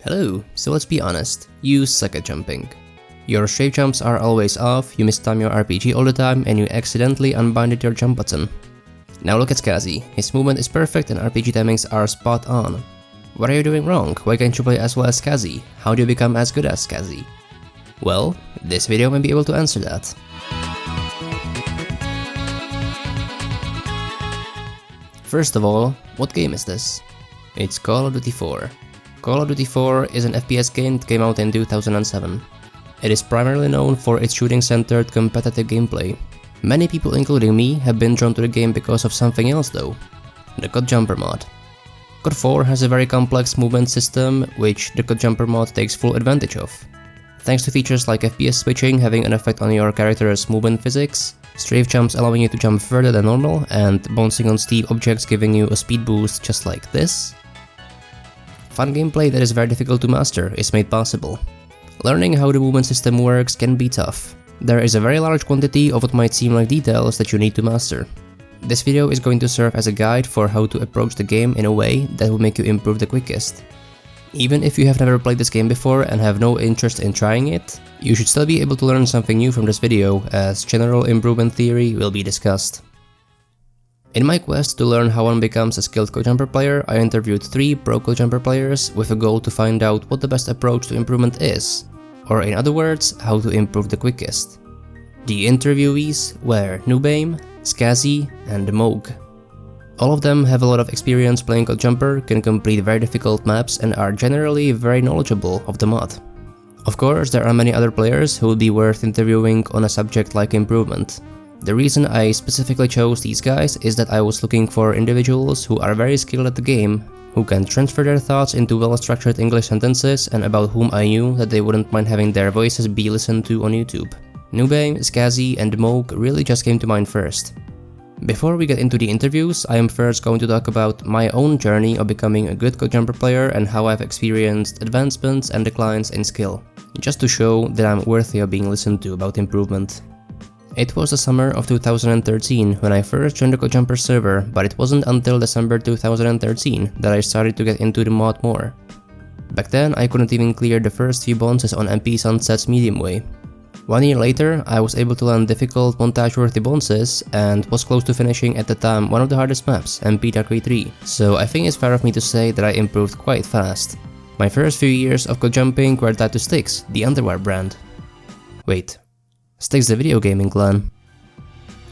Hello, so let's be honest, you suck at jumping. Your strafe jumps are always off, you mistime your RPG all the time, and you accidentally unbinded your jump button. Now look at Skazy, his movement is perfect and RPG timings are spot on. What are you doing wrong? Why can't you play as well as Skazy? How do you become as good as Skazy? Well, this video may be able to answer that. First of all, what game is this? It's Call of Duty 4. Call of Duty 4 is an FPS game that came out in 2007. It is primarily known for its shooting-centered competitive gameplay. Many people, including me, have been drawn to the game because of something else though, the Codjumper mod. COD 4 has a very complex movement system, which the Codjumper mod takes full advantage of. Thanks to features like FPS switching having an effect on your character's movement physics, strafe jumps allowing you to jump further than normal, and bouncing on steep objects giving you a speed boost just like this, fun gameplay that is very difficult to master is made possible. Learning how the movement system works can be tough. There is a very large quantity of what might seem like details that you need to master. This video is going to serve as a guide for how to approach the game in a way that will make you improve the quickest. Even if you have never played this game before and have no interest in trying it, you should still be able to learn something new from this video, as general improvement theory will be discussed. In my quest to learn how one becomes a skilled Codjumper player, I interviewed 3 pro Codjumper players with a goal to find out what the best approach to improvement is, or in other words, how to improve the quickest. The interviewees were NoobAim, Skazy and Moug. All of them have a lot of experience playing Codjumper, can complete very difficult maps and are generally very knowledgeable of the mod. Of course, there are many other players who would be worth interviewing on a subject like improvement. The reason I specifically chose these guys is that I was looking for individuals who are very skilled at the game, who can transfer their thoughts into well-structured English sentences and about whom I knew that they wouldn't mind having their voices be listened to on YouTube. NoobAim, Skazy and Moug really just came to mind first. Before we get into the interviews, I am first going to talk about my own journey of becoming a good Codjumper player and how I've experienced advancements and declines in skill, just to show that I'm worthy of being listened to about improvement. It was the summer of 2013 when I first joined the Codjumper server, but it wasn't until December 2013 that I started to get into the mod more. Back then, I couldn't even clear the first few bounces on MP Sunset's medium way. 1 year later, I was able to land difficult montage-worthy bounces and was close to finishing at the time one of the hardest maps, MP Darkrai 3, so I think it's fair of me to say that I improved quite fast. My first few years of Codjumping were tied to Styx, the underwear brand. Wait. Styx the video gaming clan.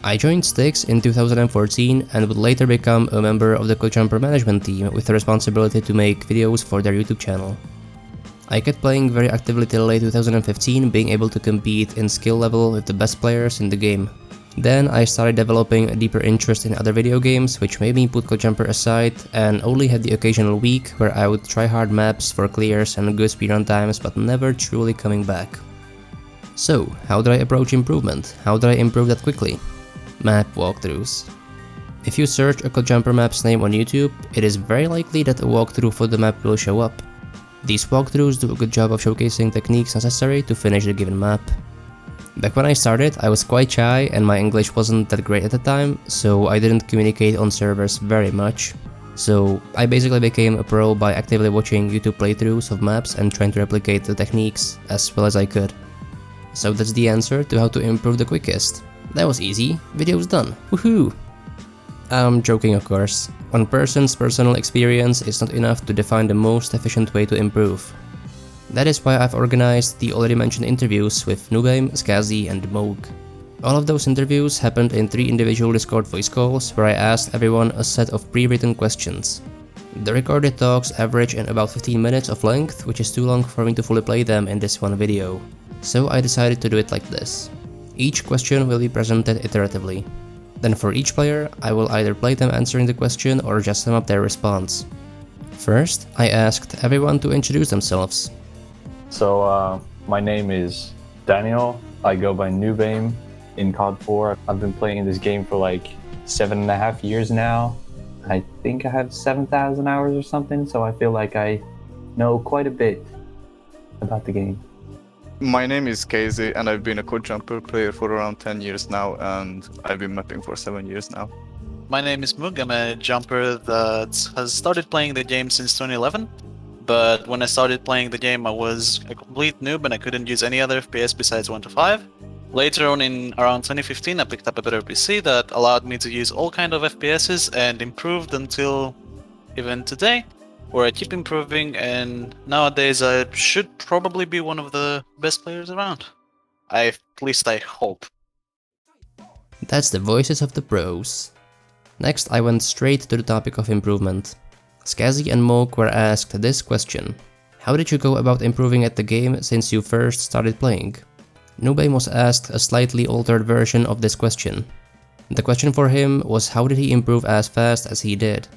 I joined Styx in 2014 and would later become a member of the Codjumper management team with the responsibility to make videos for their YouTube channel. I kept playing very actively till late 2015, being able to compete in skill level with the best players in the game. Then I started developing a deeper interest in other video games, which made me put Codjumper aside and only had the occasional week where I would try hard maps for clears and good speedrun times, but never truly coming back. So, how did I approach improvement? How did I improve that quickly? Map walkthroughs. If you search a Codjumper map's name on YouTube, it is very likely that a walkthrough for the map will show up. These walkthroughs do a good job of showcasing techniques necessary to finish the given map. Back when I started, I was quite shy and my English wasn't that great at the time, so I didn't communicate on servers very much. So I basically became a pro by actively watching YouTube playthroughs of maps and trying to replicate the techniques as well as I could. So that's the answer to how to improve the quickest. That was easy, video's done, woohoo! I'm joking of course. One person's personal experience is not enough to define the most efficient way to improve. That is why I've organized the already mentioned interviews with NoobAim, Skazy and Moug. All of those interviews happened in 3 individual Discord voice calls where I asked everyone a set of pre-written questions. The recorded talks average in about 15 minutes of length, which is too long for me to fully play them in this one video. So I decided to do it like this. Each question will be presented iteratively. Then for each player, I will either play them answering the question or just sum up their response. First, I asked everyone to introduce themselves. So, my name is Daniel. I go by NoobAim in COD 4. I've been playing this game for like 7.5 years now. I think I have 7,000 hours or something, so I feel like I know quite a bit about the game. My name is Skazy and I've been a Codjumper player for around 10 years now, and I've been mapping for 7 years now. My name is Moug. I'm a jumper that has started playing the game since 2011. but when I started playing the game, I was a complete noob and I couldn't use any other FPS besides 1 to 5. Later on, in around 2015, I picked up a better PC that allowed me to use all kind of FPSs and improved until even today, where I keep improving, and nowadays I should probably be one of the best players around. At least I hope. That's the voices of the pros. Next, I went straight to the topic of improvement. Skazy and Moug were asked this question: how did you go about improving at the game since you first started playing? NoobAim was asked a slightly altered version of this question. The question for him was how did he improve as fast as he did?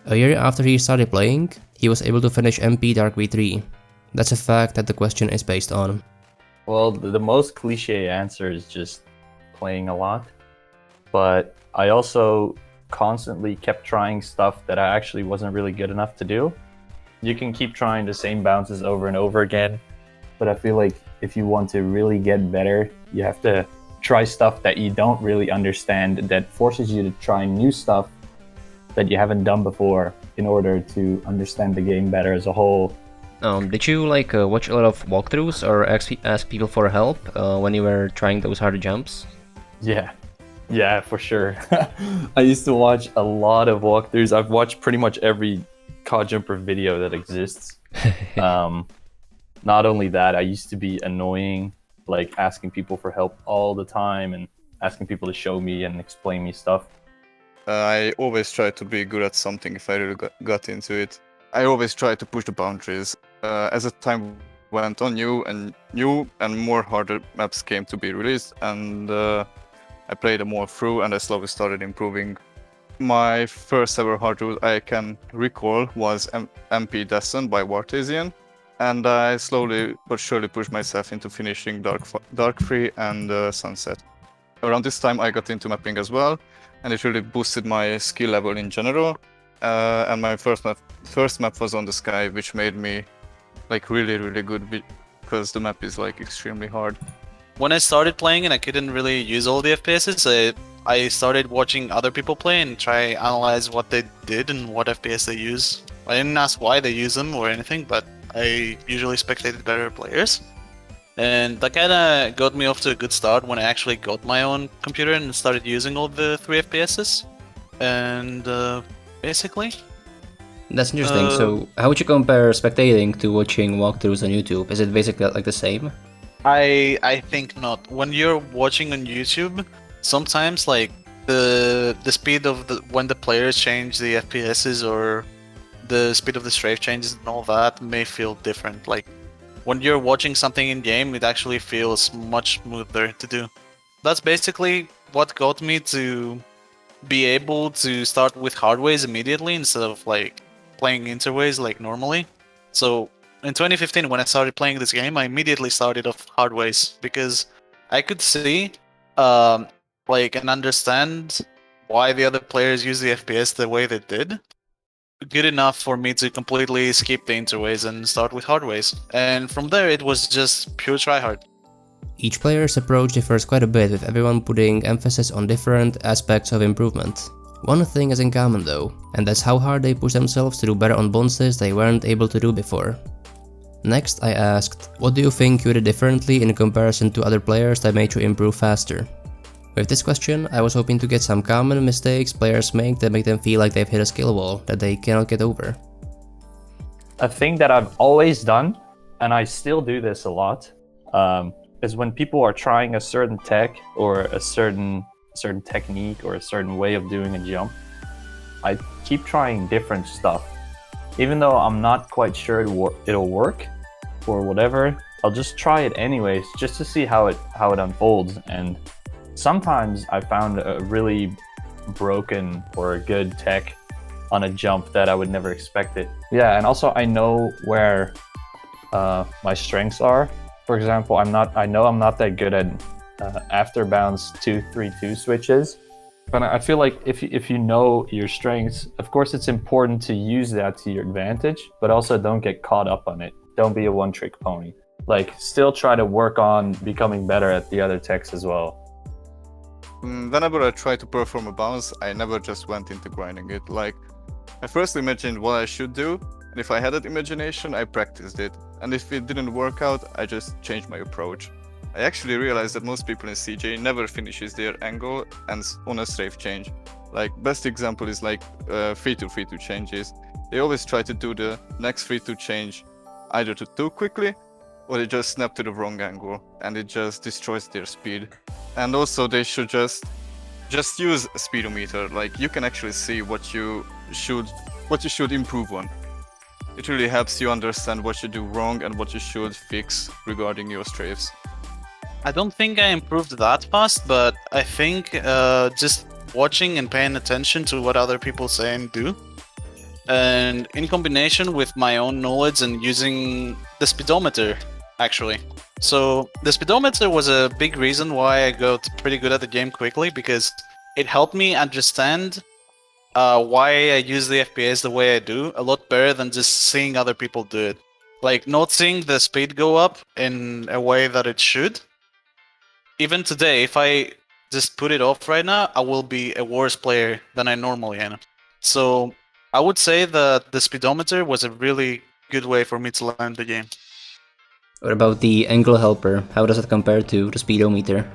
A year after he started playing, he was able to finish MP Dark V3. That's a fact that the question is based on. Well, the most cliche answer is just playing a lot. But I also constantly kept trying stuff that I actually wasn't really good enough to do. You can keep trying the same bounces over and over again, but I feel like if you want to really get better, you have to try stuff that you don't really understand, that forces you to try new stuff that you haven't done before in order to understand the game better as a whole. Did you watch a lot of walkthroughs or ask people for help when you were trying those harder jumps? Yeah, for sure. I used to watch a lot of walkthroughs. I've watched pretty much every Codjumper video that exists. Not only that, I used to be annoying, like asking people for help all the time and asking people to show me and explain me stuff. I always try to be good at something if I really got into it. I always try to push the boundaries. As the time went on, new and more harder maps came to be released, and I played them more through, and I slowly started improving. My first ever hard route I can recall was MP Descent by Wartesian, and I slowly but surely pushed myself into finishing Dark Free and Sunset. Around this time I got into mapping as well, and it really boosted my skill level in general. And my first map was on the sky, which made me like really good because the map is like extremely hard. When I started playing and I couldn't really use all the FPSs, I started watching other people play and try analyze what they did and what FPS they use. I didn't ask why they use them or anything, but I usually spectated better players. And that kinda got me off to a good start when I actually got my own computer and started using all the 3 FPSs. And basically... That's interesting. So how would you compare spectating to watching walkthroughs on YouTube? Is it basically like the same? I think not. When you're watching on YouTube, sometimes like the speed of when the players change the FPSs or the speed of the strafe changes and all that may feel different. Like when you're watching something in game, it actually feels much smoother to do. That's basically what got me to be able to start with hardways immediately instead of like playing interways like normally. So in 2015, when I started playing this game, I immediately started off hardways because I could see and understand why the other players use the FPS the way they did. Good enough for me to completely skip the interways and start with hardways. And from there, it was just pure tryhard. Each player's approach differs quite a bit, with everyone putting emphasis on different aspects of improvement. One thing is in common though, and that's how hard they push themselves to do better on bounces they weren't able to do before. Next, I asked, what do you think you did differently in comparison to other players that made you improve faster? With this question, I was hoping to get some common mistakes players make that make them feel like they've hit a skill wall that they cannot get over. A thing that I've always done, and I still do this a lot, is when people are trying a certain tech or a certain technique or a certain way of doing a jump, I keep trying different stuff. Even though I'm not quite sure it'll work or whatever, I'll just try it anyways, just to see how it unfolds. And sometimes I found a really broken or a good tech on a jump that I would never expect it. Yeah, and also I know where my strengths are. For example, I know I'm not that good at after bounce 2-3-2 switches. But I feel like if you know your strengths, of course it's important to use that to your advantage, but also don't get caught up on it. Don't be a one-trick pony. Like, still try to work on becoming better at the other techs as well. Whenever I try to perform a bounce, I never just went into grinding it. Like, I first imagined what I should do, And if I had that imagination, I practiced it. And if it didn't work out, I just changed my approach. I actually realized that most people in CJ never finishes their angle and on a strafe change. Like, best example is like 3-2-3-2 changes. They always try to do the next 3-2 change either too quickly, or they just snap to the wrong angle, and it just destroys their speed. And also they should just use a speedometer. Like, you can actually see what you should improve on. It really helps you understand what you do wrong and what you should fix regarding your strafes. I don't think I improved that fast, but I think just watching and paying attention to what other people say and do, and in combination with my own knowledge and using the speedometer, actually. So the speedometer was a big reason why I got pretty good at the game quickly, because it helped me understand why I use the FPS the way I do a lot better than just seeing other people do it. Like, not seeing the speed go up in a way that it should. Even today, if I just put it off right now, I will be a worse player than I normally am. So I would say that the speedometer was a really good way for me to learn the game. What about the angle helper? How does it compare to the speedometer?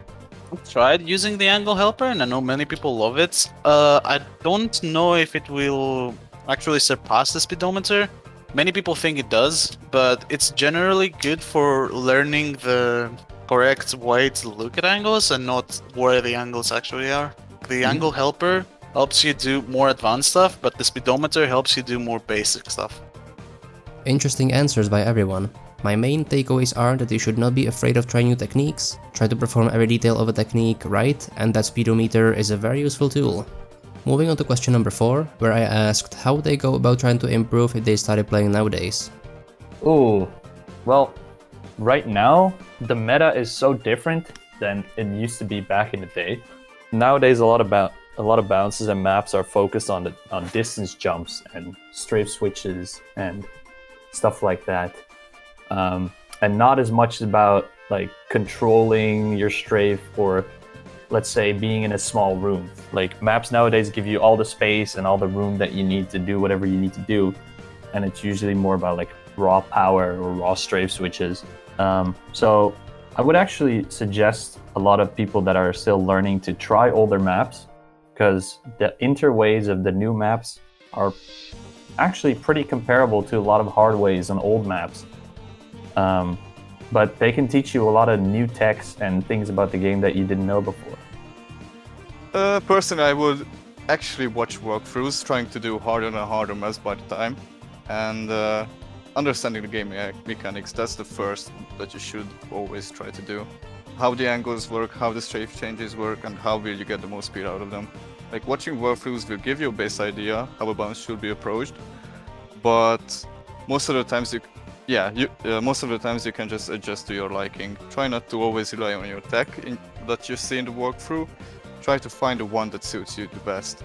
I've tried using the angle helper, and I know many people love it. I don't know if it will actually surpass the speedometer. Many people think it does, but it's generally good for learning the correct way to look at angles and not where the angles actually are. The angle helper helps you do more advanced stuff, but the speedometer helps you do more basic stuff. Interesting answers by everyone. My main takeaways are that you should not be afraid of trying new techniques, try to perform every detail of a technique right, and that speedometer is a very useful tool. Moving on to question number 4, where I asked how they go about trying to improve if they started playing nowadays. Ooh, well, right now, the meta is so different than it used to be back in the day. Nowadays, a lot of bounces and maps are focused on distance jumps and strafe switches and stuff like that, and not as much about like controlling your strafe or, let's say, being in a small room. Like, maps nowadays give you all the space and all the room that you need to do whatever you need to do, and it's usually more about like raw power or raw strafe switches. So I would actually suggest a lot of people that are still learning to try older maps, because the interways of the new maps are actually pretty comparable to a lot of hard ways on old maps. But they can teach you a lot of new techs and things about the game that you didn't know before. Personally, I would actually watch walkthroughs, trying to do harder and harder maps by the time, and understanding the game mechanics. That's the first that you should always try to do. How the angles work, how the strafe changes work, and how will you get the most speed out of them. Like, watching walkthroughs will give you a base idea how a bounce should be approached, but most of the times you can just adjust to your liking. Try not to always rely on your tech that you see in the walkthrough. Try to find the one that suits you the best.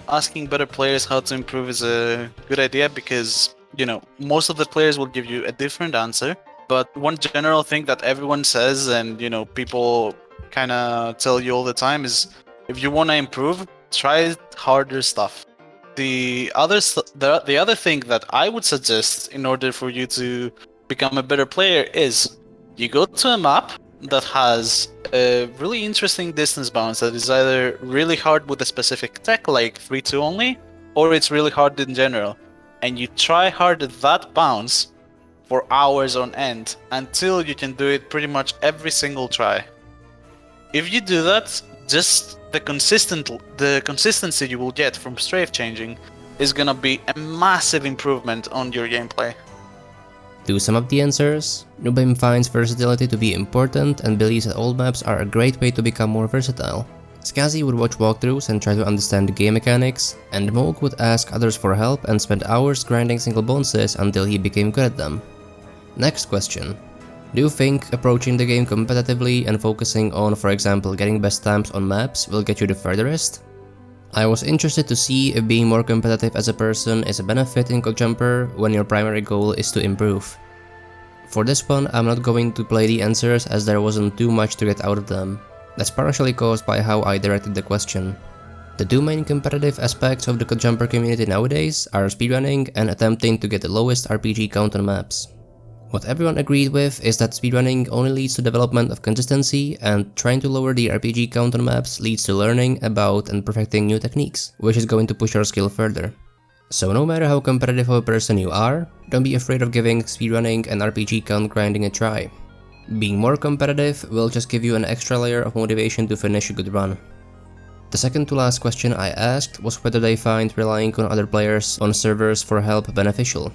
Asking better players how to improve is a good idea, because, you know, most of the players will give you a different answer. But one general thing that everyone says, and, you know, people kind of tell you all the time, is if you want to improve, try harder stuff. The other thing that I would suggest in order for you to become a better player is you go to a map that has a really interesting distance bounce that is either really hard with a specific tech, like 3-2 only, or it's really hard in general. And you try hard at that bounce for hours on end until you can do it pretty much every single try. If you do that, just the consistency you will get from strafe changing is gonna be a massive improvement on your gameplay. To sum up the answers, NoobAim finds versatility to be important and believes that old maps are a great way to become more versatile. Skazy would watch walkthroughs and try to understand the game mechanics, and Moug would ask others for help and spend hours grinding single bounces until he became good at them. Next question. Do you think approaching the game competitively and focusing on, for example, getting best times on maps will get you the furthest? I was interested to see if being more competitive as a person is a benefit in Codjumper when your primary goal is to improve. For this one, I'm not going to play the answers as there wasn't too much to get out of them. That's partially caused by how I directed the question. The two main competitive aspects of the Codjumper community nowadays are speedrunning and attempting to get the lowest RPG count on maps. What everyone agreed with is that speedrunning only leads to development of consistency, and trying to lower the RPG count on maps leads to learning about and perfecting new techniques, which is going to push your skill further. So no matter how competitive of a person you are, don't be afraid of giving speedrunning and RPG count grinding a try. Being more competitive will just give you an extra layer of motivation to finish a good run. The second to last question I asked was whether they find relying on other players on servers for help beneficial.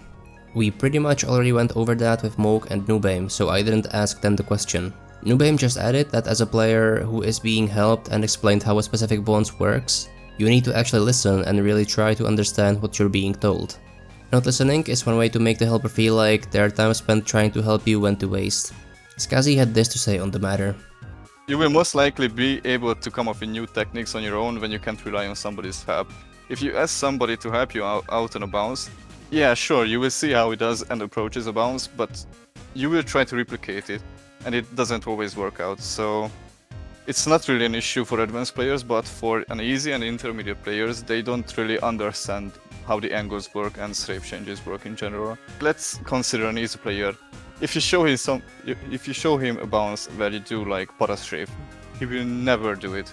We pretty much already went over that with Moug and NoobAim, so I didn't ask them the question. NoobAim just added that as a player who is being helped and explained how a specific bonus works, you need to actually listen and really try to understand what you're being told. Not listening is one way to make the helper feel like their time spent trying to help you went to waste. Skazy had this to say on the matter. You will most likely be able to come up with new techniques on your own when you can't rely on somebody's help. If you ask somebody to help you out on a bounce, yeah, sure, you will see how he does and approaches a bounce, but you will try to replicate it, and it doesn't always work out, so it's not really an issue for advanced players, but for an easy and intermediate players, they don't really understand how the angles work and strafe changes work in general. Let's consider an easy player. If you show him a bounce where you do like para strafe, he will never do it,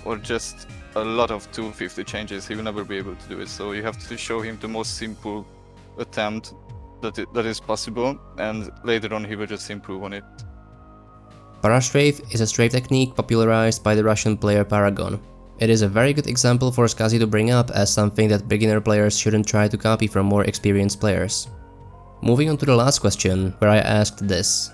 or just a lot of 250 changes, he will never be able to do it. So you have to show him the most simple attempt that is possible, and later on he will just improve on it. Parastrafe is a strafe technique popularized by the Russian player Paragon. It is a very good example for Skazy to bring up as something that beginner players shouldn't try to copy from more experienced players. Moving on to the last question, where I asked this.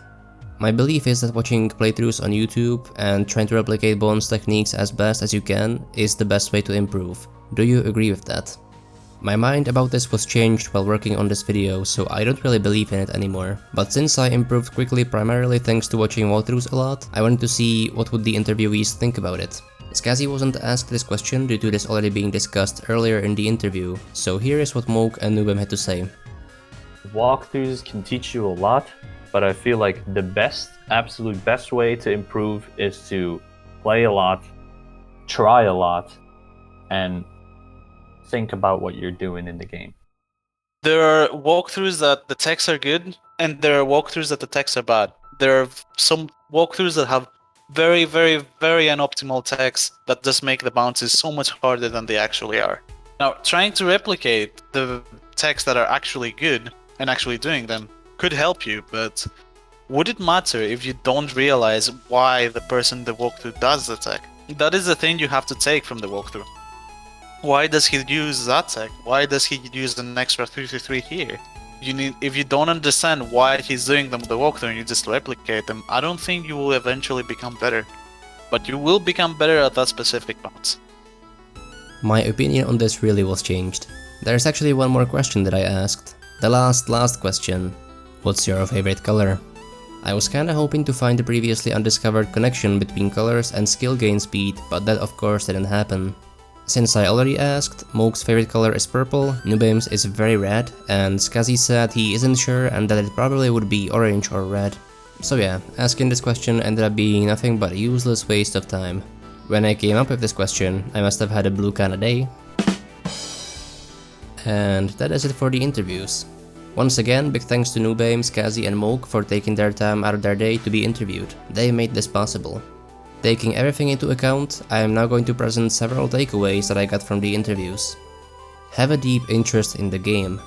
My belief is that watching playthroughs on YouTube and trying to replicate bonus techniques as best as you can is the best way to improve. Do you agree with that? My mind about this was changed while working on this video, so I don't really believe in it anymore. But since I improved quickly primarily thanks to watching walkthroughs a lot, I wanted to see what would the interviewees think about it. Skazy wasn't asked this question due to this already being discussed earlier in the interview, so here is what Moug and NoobAim had to say. Walkthroughs can teach you a lot, but I feel like the absolute best way to improve is to play a lot, try a lot, and think about what you're doing in the game. There are walkthroughs that the texts are good, and there are walkthroughs that the texts are bad. There are some walkthroughs that have very, very, very unoptimal texts that just make the bounces so much harder than they actually are. Now, trying to replicate the texts that are actually good and actually doing them could help you, but would it matter if you don't realize why the person in the walkthrough does the tech? That is the thing you have to take from the walkthrough. Why does he use that tech? Why does he use an extra 3-3 here? If you don't understand why he's doing them with the walkthrough and you just replicate them, I don't think you will eventually become better. But you will become better at that specific bounce. My opinion on this really was changed. There's actually one more question that I asked. The last question. What's your favorite color? I was kinda hoping to find a previously undiscovered connection between colors and skill gain speed, but that of course didn't happen. Since I already asked, Moug's favorite color is purple, NoobAim's is very red, and Skazy said he isn't sure and that it probably would be orange or red. So yeah, asking this question ended up being nothing but a useless waste of time. When I came up with this question, I must have had a blue kinda day. And that is it for the interviews. Once again, big thanks to NoobAim, Skazy and Moug for taking their time out of their day to be interviewed. They made this possible. Taking everything into account, I am now going to present several takeaways that I got from the interviews. Have a deep interest in the game.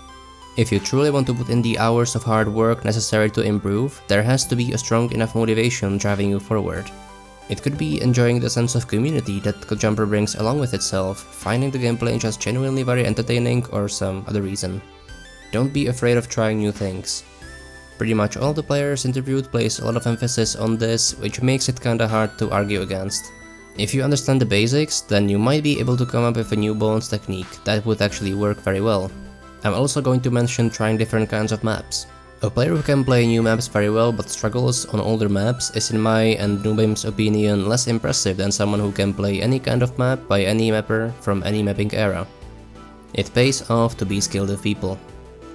If you truly want to put in the hours of hard work necessary to improve, there has to be a strong enough motivation driving you forward. It could be enjoying the sense of community that Codjumper brings along with itself, finding the gameplay just genuinely very entertaining, or some other reason. Don't be afraid of trying new things. Pretty much all the players interviewed place a lot of emphasis on this, which makes it kinda hard to argue against. If you understand the basics, then you might be able to come up with a new bonus technique that would actually work very well. I'm also going to mention trying different kinds of maps. A player who can play new maps very well but struggles on older maps is in my and NoobAim's opinion less impressive than someone who can play any kind of map by any mapper from any mapping era. It pays off to be skilled with people.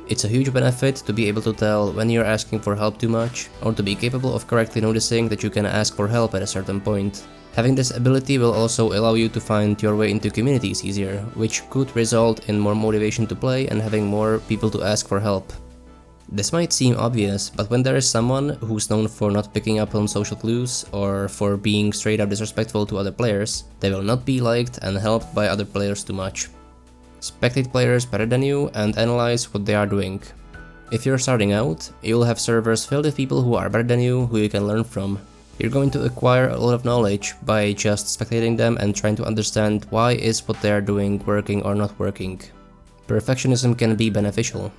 It's a huge benefit to be able to tell when you're asking for help too much, or to be capable of correctly noticing that you can ask for help at a certain point. Having this ability will also allow you to find your way into communities easier, which could result in more motivation to play and having more people to ask for help. This might seem obvious, but when there is someone who's known for not picking up on social clues or for being straight up disrespectful to other players, they will not be liked and helped by other players too much. Spectate players better than you and analyze what they are doing. If you're starting out, you'll have servers filled with people who are better than you who you can learn from. You're going to acquire a lot of knowledge by just spectating them and trying to understand why is what they are doing working or not working. Perfectionism can be beneficial.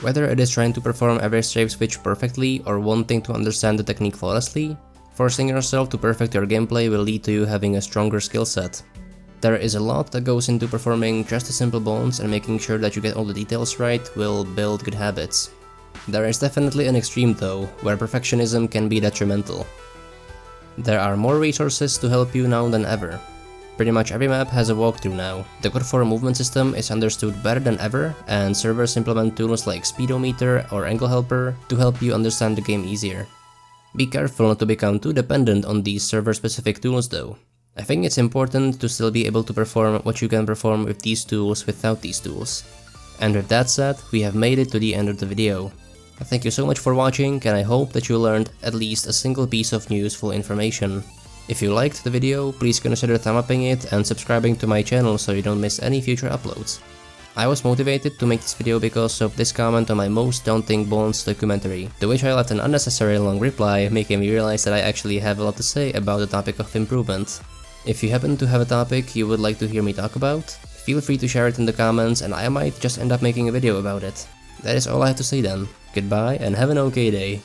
Whether it is trying to perform every strafe switch perfectly or wanting to understand the technique flawlessly, forcing yourself to perfect your gameplay will lead to you having a stronger skill set. There is a lot that goes into performing just the simple bonds, and making sure that you get all the details right will build good habits. There is definitely an extreme though, where perfectionism can be detrimental. There are more resources to help you now than ever. Pretty much every map has a walkthrough now. The God 4 movement system is understood better than ever, and servers implement tools like Speedometer or Angle Helper to help you understand the game easier. Be careful not to become too dependent on these server-specific tools though. I think it's important to still be able to perform what you can perform with these tools without these tools. And with that said, we have made it to the end of the video. Thank you so much for watching, and I hope that you learned at least a single piece of useful information. If you liked the video, please consider thumb-upping it and subscribing to my channel so you don't miss any future uploads. I was motivated to make this video because of this comment on my most daunting bonds documentary, to which I left an unnecessary long reply, making me realize that I actually have a lot to say about the topic of improvement. If you happen to have a topic you would like to hear me talk about, feel free to share it in the comments and I might just end up making a video about it. That is all I have to say then. Goodbye and have an okay day.